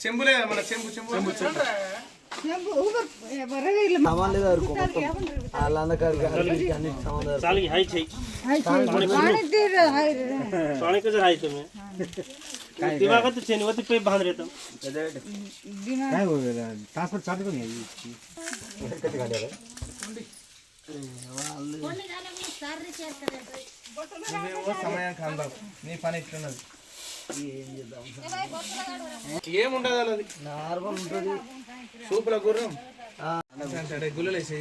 చెంబులే మన చెంబు दिमाग तो चेन वो तो पे बांध रहता काय हो ट्रांसपोर्ट चालू करून సమయం కందాం నీ పని ఇట్లున్నది ఏముండదు అది నార్మల్ ఉంటుంది సూపుల గుర్రం గుల్లలేసి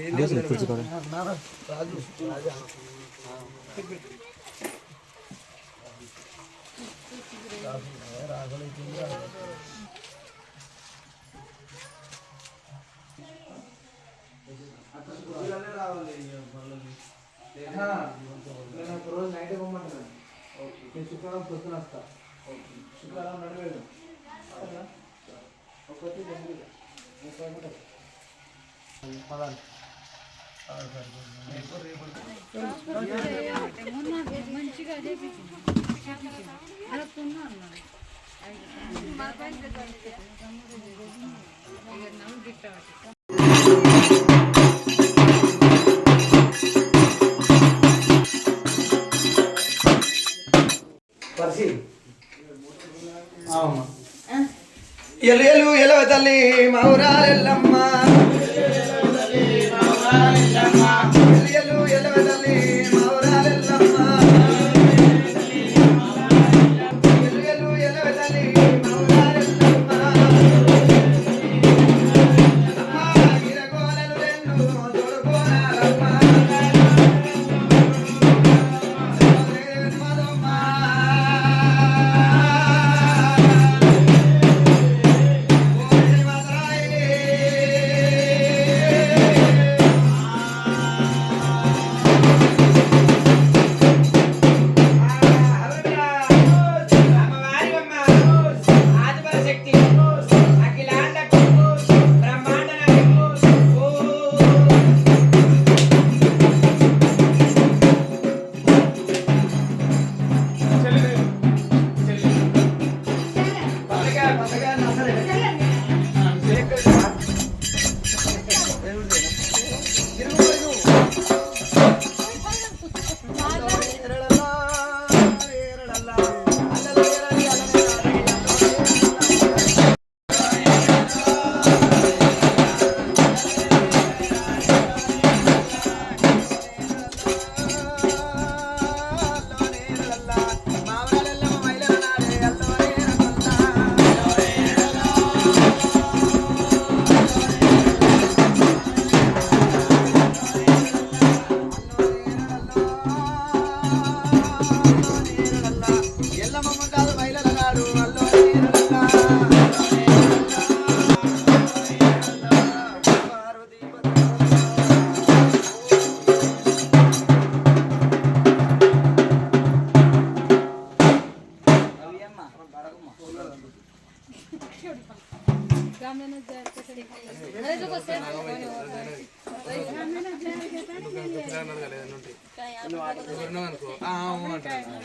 రోజు నైట్ ఇవ్వమంటున్నాను నేను శుక్రవారం పొద్దున వస్తా శుక్రవారం నడివేడు ఎలు ఎలు ఎలవ తల్లి మౌరాలెల్లమ్మ ఎలు ఎలవ తల్లి మౌరాలెల్లమ్మ ఎలు ఎలవ తల్లి మౌరాలెల్లమ్మ అమ్మ గిరగోలలు రెండు తోడుకోనాలమ్మ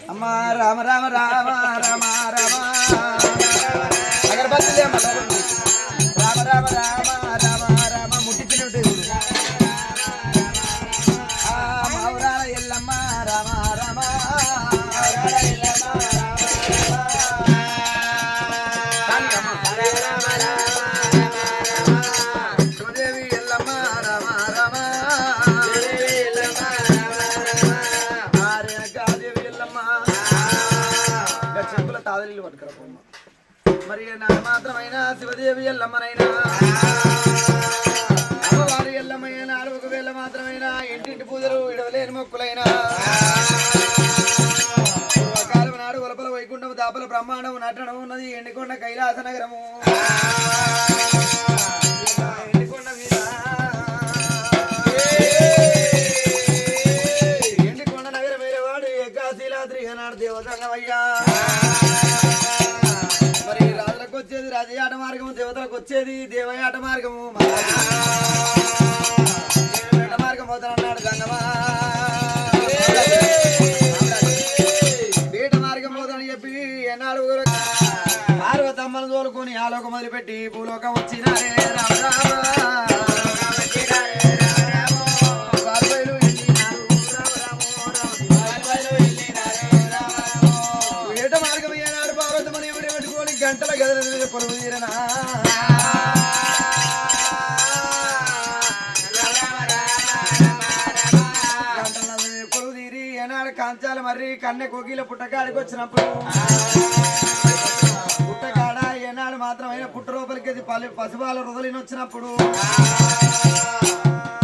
అమ్మ రామ రామ రామ రామ రామ అగరబత్తి రామ రామ రామ రామ రామ ముట్టించినట్టు మౌరాల ఎల్లమ్మ రామ రామ మరి నాకు మాత్రమైనా శివదేవి ఎల్లమ్మనైనా అమ్మవారి ఎల్లమ్మైనా అడవకు వేళ మాత్రమైనా ఇంటింటి పూజలు ఇడవలేని మొక్కులైనా కాలం నాడు గొలపల వైకుంఠం దాపల బ్రహ్మాండం నటనం ఉన్నది ఎండికొండ కైలాస నగరము ఎండికొండ మీద ఎండికొండ నగరం వేరేవాడు ఏకాశీలాద్రి అన్నాడు దేవతంగమయ్యా వచ్చేది రాజయాట మార్గము దేవతలకు వచ్చేది దేవయాట మార్గము మార్గం పోతానన్నాడు గంగమా బీట మార్గం పోతానని చెప్పి ఎన్నాడు పార్వత అమ్మను తోలుకొని ఆలోకం మొదలుపెట్టి భూలోకం వచ్చినారే రామ రామ ఏట మార్గం ఏనాడు పార్వతమని ఎవరి పెట్టుకొని గంటల గదల మీద పొలుగు తీరనా పొలుగు తీరి ఏనాడు కాంచాల మర్రి కన్నె కోకిల పుట్టకాడికి వచ్చినప్పుడు పుట్టకాడ ఏనాడు మాత్రమైన పుట్ట లోపలికి పసుపాల రుదలిని వచ్చినప్పుడు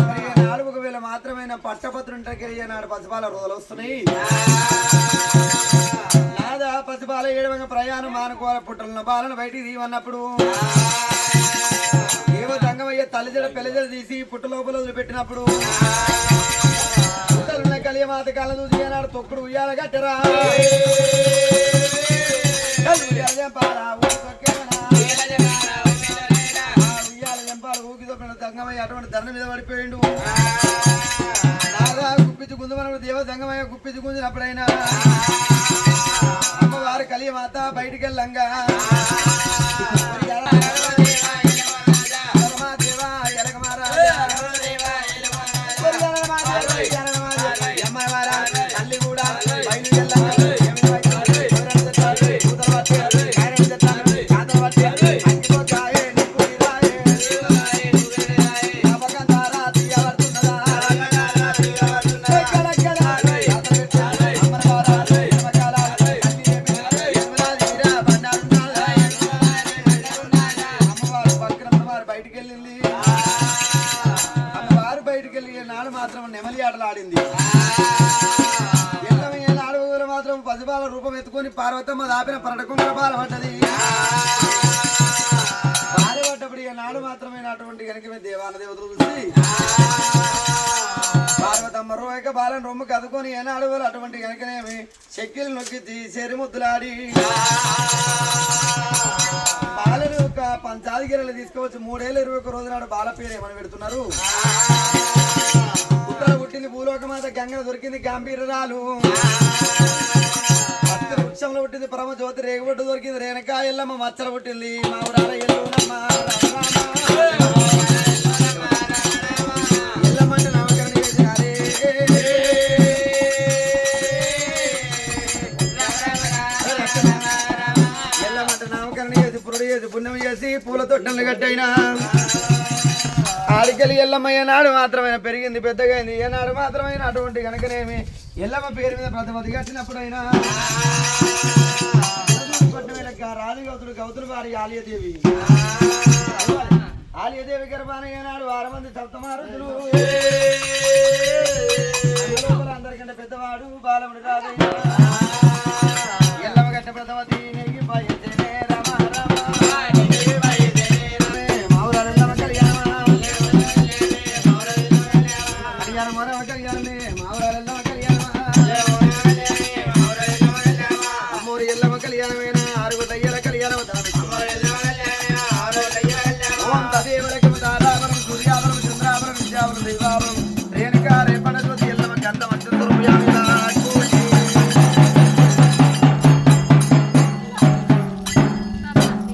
మరి ఏనాడు ఒకవేళ మాత్రమైన పట్టపత్రుంటకి ఏనాడు పసుపాల రుదలు వస్తున్నాయి నాదా పసిపాల ఏడవంగా ప్రయాణం మానుకోవాలి పుట్టలను బాలను బయటికి తీయమన్నప్పుడు ఏవో దంగమయ్యే తల్లిజడ పెళ్లిజడ తీసి పుట్ట లోపల వదిలిపెట్టినప్పుడు పుట్టలున్న కలియ మాత కాళ్ళ చూసి ఏనాడు తొక్కుడు ఉయ్యాల కట్టరా ఉయ్యాల జంపాలు ఊకి తొక్కిన దంగమయ్య అటువంటి దండ మీద పడిపోయిండు నాదా గుప్పించి గుంజమన్న దేవ దంగమయ్య గుప్పించి గుంజినప్పుడైనా అమ్మవారు కలియ మాత బయటికి వెళ్ళంగా తల్లి కూడా రూపం ఎత్తుకొని పార్వతమ్మ దాపిన పరటకుంగర బాల పడ్డది బాల పడ్డప్పుడు నాడు మాత్రమైనటువంటి కనుక దేవాన దేవతలు చూసి పార్వతమ్మ రోయక బాలను రొమ్ము కదుకొని ఏనాడు అటువంటి కనుకనేమి చెక్కిలు నొక్కి తీసేరి ముద్దులాడి బాలను ఒక పంచాదిగిరలు తీసుకోవచ్చు 3 ఏళ్ళ 21 రోజు నాడు బాల పేరు ఏమని పెడుతున్నారు పుట్టలు పుట్టింది భూలోకమాత గంగ దొరికింది గంభీరాలు వృక్షంలో పుట్టింది పరమ జ్యోతి రేగుబొట్టు దొరికింది రేణకా ఎల్లమ్మ మచ్చల పుట్టింది మా ఊరాల ఎల్లునమ్మ ఎల్లమ్మంటే నామకరణ చేసినారే ఎల్లమ్మంటే నామకరణ చేసి పురుడు చేసి పుణ్యం చేసి పూల తొట్టెలు కట్టయినా ఆడికెళ్ళి ఎల్లమ్మ ఏనాడు మాత్రమైన పెరిగింది పెద్దగా అయింది ఏనాడు మాత్రమైన అటువంటి కనుకనేమి ఎల్లమ్మ పేరు మీద ప్రతిమతి కట్టినప్పుడైనా రాజుగౌతుడు గౌతుడు వారి ఆలియదేవి ఆలియదేవి గర్భాన ఏనాడు 6 మంది సప్తమారుతులు అందరికంటే పెద్దవాడు బాలముడు రాజు ఎల్లమ్మ గట్ట ప్రతిమతి నెగ్గి బయలుదేరే రమ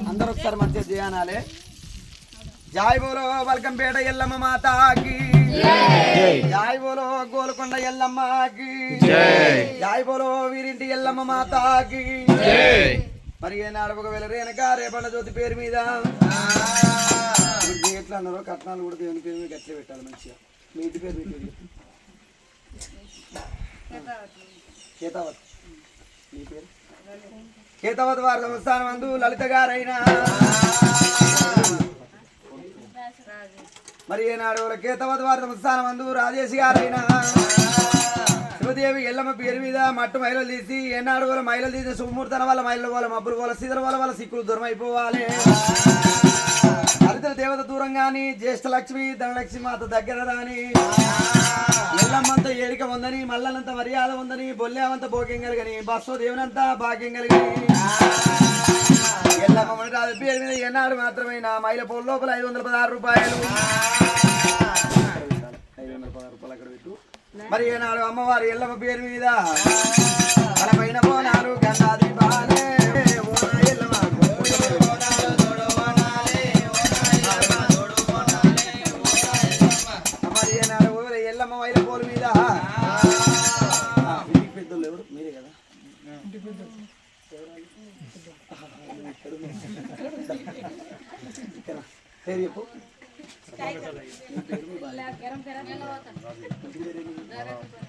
అందరూ ఒకసారి మంచిగా ధ్యానాలే జాయ్ బోలో వల్కంపేట ఎల్లమ్మ మాతాకి జాయ్ బోలో గోల్కొండ ఎల్లమ్మకి జాయ్ బోలో వీరింటి ఎల్లమ్మ మాతాకి మరి ఏనాడు ఒకవేళ రేణుక రేపండ జ్యోతి పేరు మీద ఎట్లా అన్నారో కట్నాలు కూడా దేవుని పేరు మీద గట్లే పెట్టాలి మంచిగా మీ ఇంటి పేరు పెట్టండి కేతావత్ మీ పేరు కేతావత్ వారి సంస్థానం అందు లలిత గారైనా మరి ఏనాడు కేతావత్ వారి సంస్థానం అందు రాజేష్ గారైనా శివదేవి ఎల్లమ్మ పేరు మీద మట్టు మైలు తీసి ఏనాడు వాళ్ళ మైలు తీసి సుముహూర్తన వాళ్ళ మైలు వాళ్ళ మబ్బులు వాళ్ళ సీదర వాళ్ళ సిక్కులు దూరం అయిపోవాలి హరిత దేవత దూరం గాని జ్యేష్ఠ లక్ష్మి ధనలక్ష్మి మాత దగ్గర రాని ఎల్లమ్మంత ఏడిక ఉందని మల్లనంత మర్యాద ఉందని బొల్లేవంత భోగ్యం కలిగని బస్సు దేవునంతా భాగ్యం కలిగని ఎల్లమ్మ రాజు పేరు మీద ఏనాడు మాత్రమే నా మైల పోల్ లోపల 516 రూపాయలు 516 రూపాయలు అక్కడ పెట్టు మరి ఏనాడు అమ్మవారి ఎల్లమ్మ పేరు మీద తన పైన బోనాలు గంగాది బాలే ఎల్లమ్మ పేరు చెప్పు.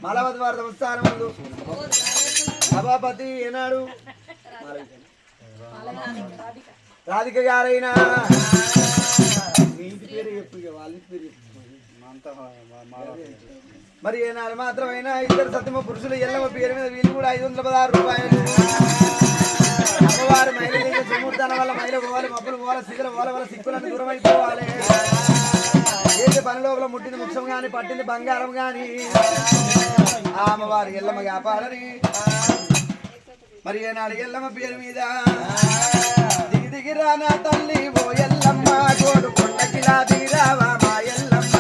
మాలవతి వారి సంస్థానం ముందు సభాపతి ఏనాడు రాధిక గారైనా మీ ఇంటి పేరు చెప్పు, ఇక వాళ్ళ ఇంటి పేరు చెప్పు. మరి ఏనాడు మాత్రమైనా ఇద్దరు సత్యమ పురుషులు ఎల్లమ్మ పేరు మీద వీళ్ళు కూడా 516 రూపాయలు. అమ్మవారి మహిళ సుమూర్తాన వల్ల మహిళ పోవాలి, మబ్బులు పోవాలి, సిగ్గుల పోవాలి, వాళ్ళ సిక్కులను దూరం అయిపోవాలి. చేసే పని లోపల ముట్టింది ముఖ్యం గాని, పట్టింది బంగారం గాని ఆ అమ్మవారి ఎల్లమ్మ కాపాడని. మరి ఏనాడు ఎల్లమ్మ పేరు మీద దిగి దిగి రానా తల్లి ఓ ఎల్లమ్మ, గోడు కొండకిలా దిగిరావా మా ఎల్లమ్మ,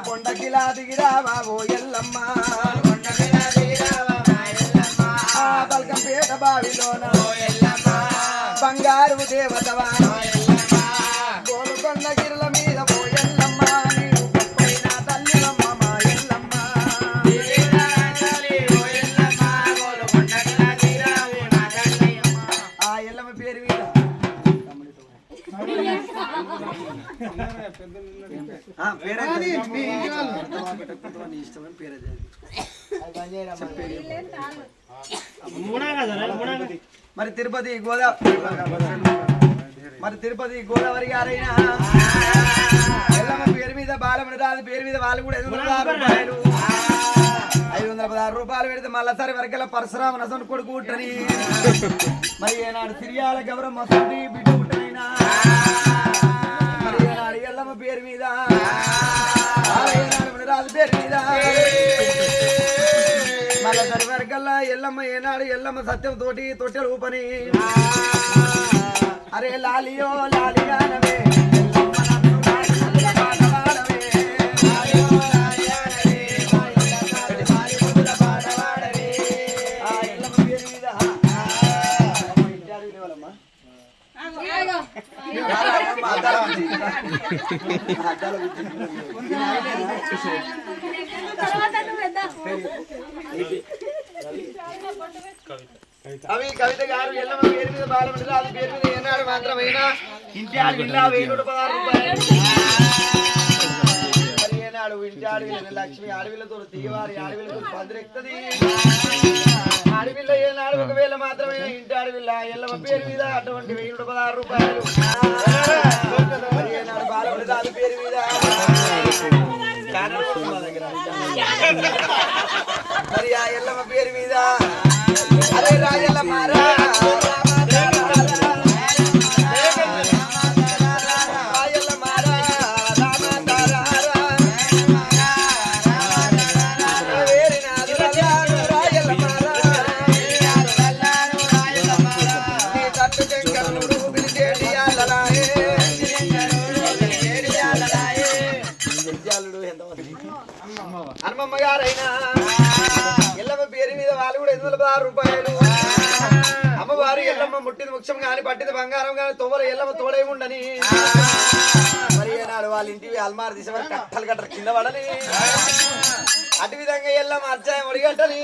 కొండకిలా దిగిరావా ఓ ఎల్లమ్మ, బల్కంపేట బావిలోన బంగారు దేవతవా గోలుకొండ గిరుల మీద ఓ ఎల్లమ్మ, నీవు గొప్పైన తల్లివమ్మ మా ఎల్లమ్మ. ఆ ఎల్లమ్మ పేరు మీద మరి తిరుపతి గోదావరి గారైనా ఎల్లమ్మ పేరు మీద బాలమణి రాజు పేరు మీద వాళ్ళు కూడా 516 రూపాయలు. 516 రూపాయలు పెడితే మళ్ళసారి వరకల్లా పరశురామ నసన్ కొడుకు పుట్టని. మరి ఏనాడు సిరియాల గౌరవం మసండి బిడ్డ పుట్టనైనా మరి ఏనాడు ఎల్లమ్మ పేరు మీద రాజు పేరు మీద మళ్ళీ వరకల్లా ఎల్లమ్మ ఏనాడు ఎల్లమ్మ సత్యం తోటి తొట్టెలు ఊపని. అరే లాలియో లాలియానవే అవి కవిత గారు ఎల్లమ్మ పేరు మీద బాలమణి రాజు పేరు మీద ఏనాడు మాత్రమైనా ఇంటి ఆడవిల్లా 1016 రూపాయలు. మరి ఏనాడు ఇంటి ఆడవిల్ల లక్ష్మి ఆడవిల్లతో తీయవారి ఆడవిల్లతో పదిరెక్తది. ఆడవిల్ల ఏనాడు 1000 మాత్రమైనా ఇంటి ఆడవిల్ల ఎల్లమ్మ పేరు మీద అటువంటి 1016 రూపాయలు. మరి ఏనాడు బాలమణి రాజు పేరు మీద మరి ఆ ఎల్లమ్మ పేరు మీద అరే రాజెల్లమ్మ హనుమమ్మ గారైనా ఎల్లమ్మ పేరు మీద వాళ్ళు కూడా 516 రూపాయలు. అమ్మవారు ఎల్లమ్మ ముట్టింది ముఖ్యం గాని, పట్టింది బంగారం గాని, తోవల ఎల్లమ్మ తోడేముండని. మరి ఏనాడు వాళ్ళ ఇంటివి అల్మార్ తీసేవారు కట్టలు కట్టరు కింద పడని. అటు విధంగా ఎల్లమ్మ అర్చాయం ఒడిగట్టని.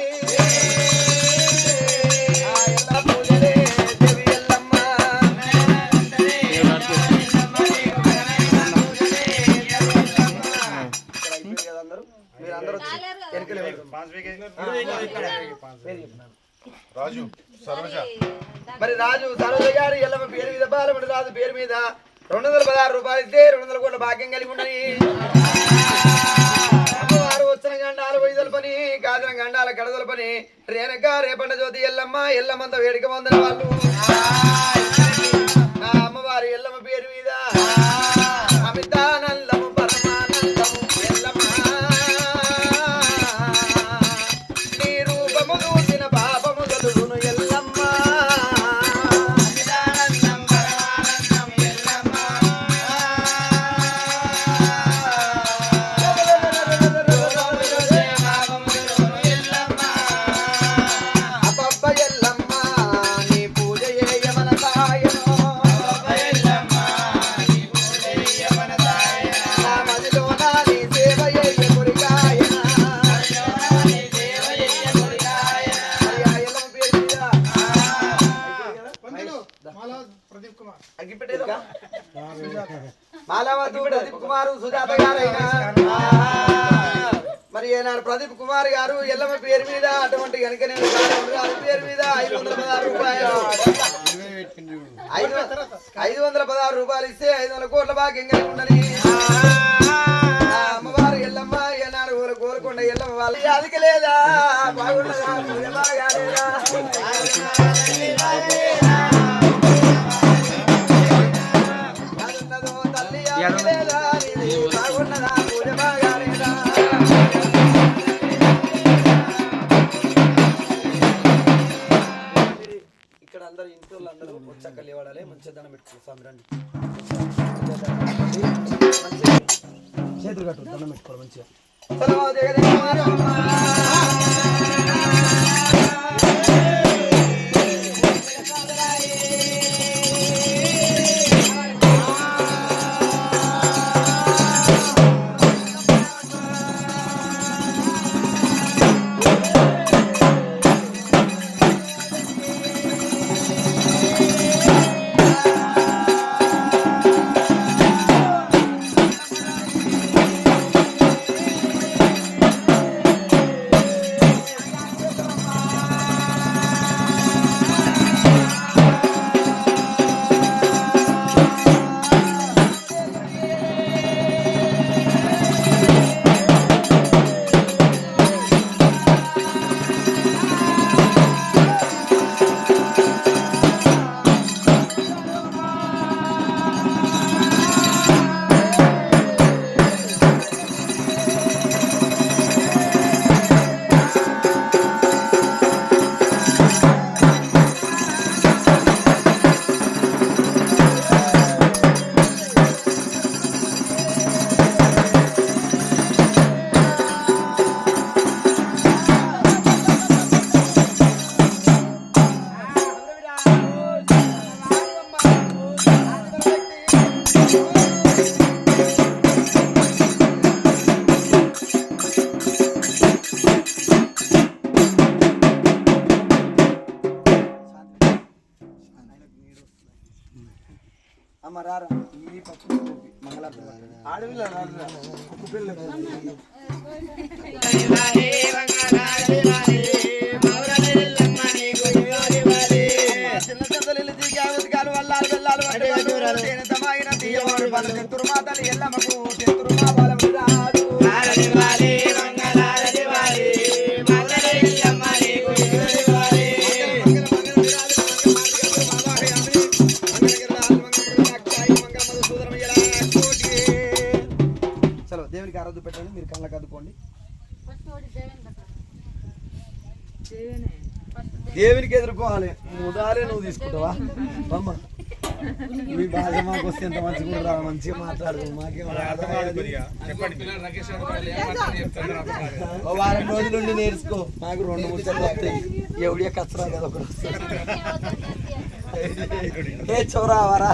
మరి రాజు సరోజ గారు ఎల్లమ్మ పేరు మీద బాలమణి రాజు పేరు మీద 216 రూపాయలు ఇస్తే 200 కోట్ల భాగ్యం కలిగి ఉండని. అమ్మవారు వచ్చిన గండాలు వైదల పని, కాదిన గండాల కడదల పని, రేనక రేపండ జ్యోతి ఎల్లమ్మంత వేడిక పొందిన వాళ్ళు. నా అమ్మవారు ఎల్లమ్మ పేరు మీద అమితానందము పరమానందము ఎల్లమ్మ, నీ రూపము చూసిన పాపము చదువును ఎల్లమ్మ. అబ్బబ్బ ఎల్లమ్మ నీ పూజ చేయమన మాలవతు ప్రదీప్ కుమారు సుజాత గారైనా మరి ఏనాడు ప్రదీప్ కుమార్ గారు ఎల్లమ్మ పేరు మీద అటువంటి కనుక నేను పేరు మీద 516 రూపాయలు 516 రూపాయలు ఇస్తే 500 కోట్ల భాగ్యం కలిగి ఉన్నది అమ్మవారు ఎల్లమ్మ ఏనాడు కోరుకుండా ఎల్లమ్మ వాళ్ళు అదికి లేదా బాగున్నదా బాగా లేదా తల్లి లేదా బాగున్నదా పూజ బాగా లేదా ఇక్కడ అందరు ఇంట్లో అందరూ వచ్చాక లేవాడాలి మంచిగా దండం పెట్టుకో స్వామి రండి చేతులు కట్టు దండం పెట్టుకోవాలి మంచిగా అమ్మ రారా ఈ పప్పు మంగళారతి ఆడవిల్ల చిన్న చెత్తలు దిగాలు వల్లాలు వెళ్ళాలి చెత్తురు మాతలు ఎల్లమ్మకు చెత్తురు మా బాలము రాదు దేవునికి ఆరాధన పెట్టండి మీరు కళ్ళకి అద్దుకోండి దేవునికి ఎదుర్కోవాలి ముదాలే నువ్వు తీసుకుంటావా అమ్మ మీ భాష మాకు వస్తే ఎంత మంచిగా రా మంచిగా మాట్లాడు మాకేమో వారం రోజుల నుండి నేర్చుకో నాకు 2 ముచ్చట్లు వస్తాయి ఎవడియా కచ్చరా కదా ఒకరు ఏ చోరా వరా